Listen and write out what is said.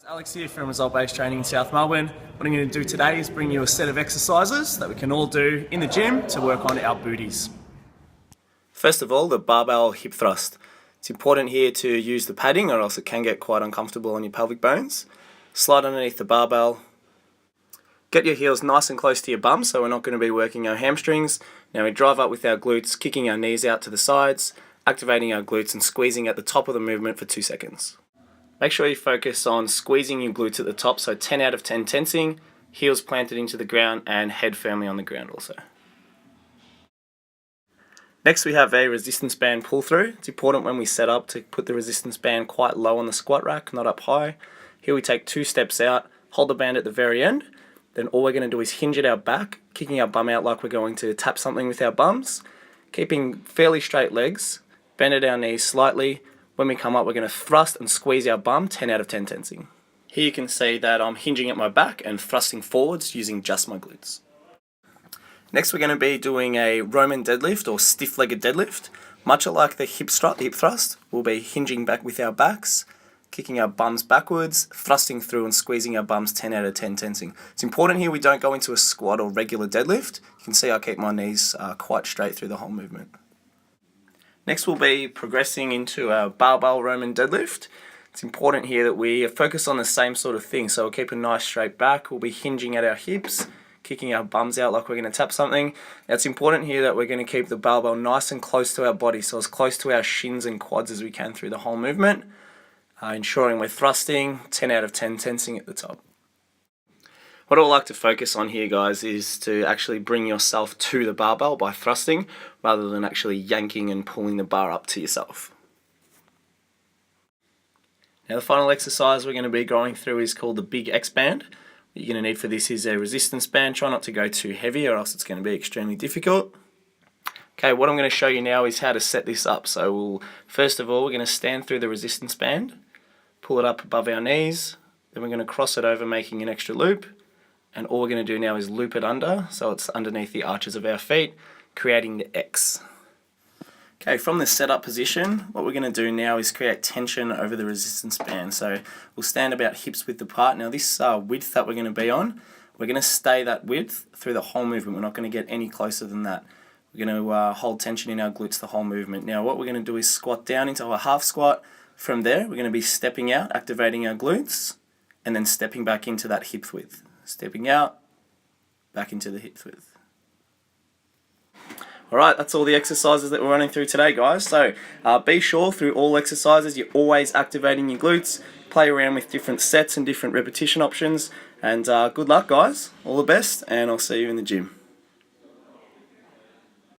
Alex here from Result Based Training in South Melbourne. What I'm going to do today is bring you a set of exercises that we can all do in the gym to work on our booties. First of all, the barbell hip thrust. It's important here to use the padding or else it can get quite uncomfortable on your pelvic bones. Slide underneath the barbell. Get your heels nice and close to your bum so we're not going to be working our hamstrings. Now we drive up with our glutes, kicking our knees out to the sides, activating our glutes and squeezing at the top of the movement for 2 seconds. Make sure you focus on squeezing your glutes at the top, so 10 out of 10 tensing, heels planted into the ground and head firmly on the ground also. Next we have a resistance band pull through. It's important when we set up to put the resistance band quite low on the squat rack, not up high. Here we take 2 steps out, hold the band at the very end, then all we're going to do is hinge at our back, kicking our bum out like we're going to tap something with our bums, keeping fairly straight legs, bend at our knees slightly. When we come up, we're going to thrust and squeeze our bum, 10 out of 10 tensing. Here you can see that I'm hinging at my back and thrusting forwards using just my glutes. Next we're going to be doing a Roman deadlift or stiff-legged deadlift. Much like the hip thrust, we'll be hinging back with our backs, kicking our bums backwards, thrusting through and squeezing our bums, 10 out of 10 tensing. It's important here we don't go into a squat or regular deadlift. You can see I keep my knees quite straight through the whole movement. Next we'll be progressing into our barbell Roman deadlift. It's important here that we focus on the same sort of thing. So we'll keep a nice straight back, we'll be hinging at our hips, kicking our bums out like we're going to tap something. Now it's important here that we're going to keep the barbell nice and close to our body, so as close to our shins and quads as we can through the whole movement, ensuring we're thrusting, 10 out of 10 tensing at the top. What I like to focus on here, guys, is to actually bring yourself to the barbell by thrusting rather than actually yanking and pulling the bar up to yourself. Now the final exercise we're going to be going through is called the big X band. What you're going to need for this is a resistance band. Try not to go too heavy or else it's going to be extremely difficult. Okay, what I'm going to show you now is how to set this up. So first of all, we're going to stand through the resistance band, pull it up above our knees, then we're going to cross it over making an extra loop. And all we're going to do now is loop it under, so it's underneath the arches of our feet, creating the X. Okay, from the setup position, what we're going to do now is create tension over the resistance band. So we'll stand about hips width apart. Now this width that we're going to be on, we're going to stay that width through the whole movement. We're not going to get any closer than that. We're going to hold tension in our glutes the whole movement. Now what we're going to do is squat down into a half squat. From there, we're going to be stepping out, activating our glutes, and then stepping back into that hip width. Stepping out, back into the hip width. Alright, that's all the exercises that we're running through today, guys. So be sure through all exercises you're always activating your glutes, play around with different sets and different repetition options, and good luck, guys. All the best, and I'll see you in the gym.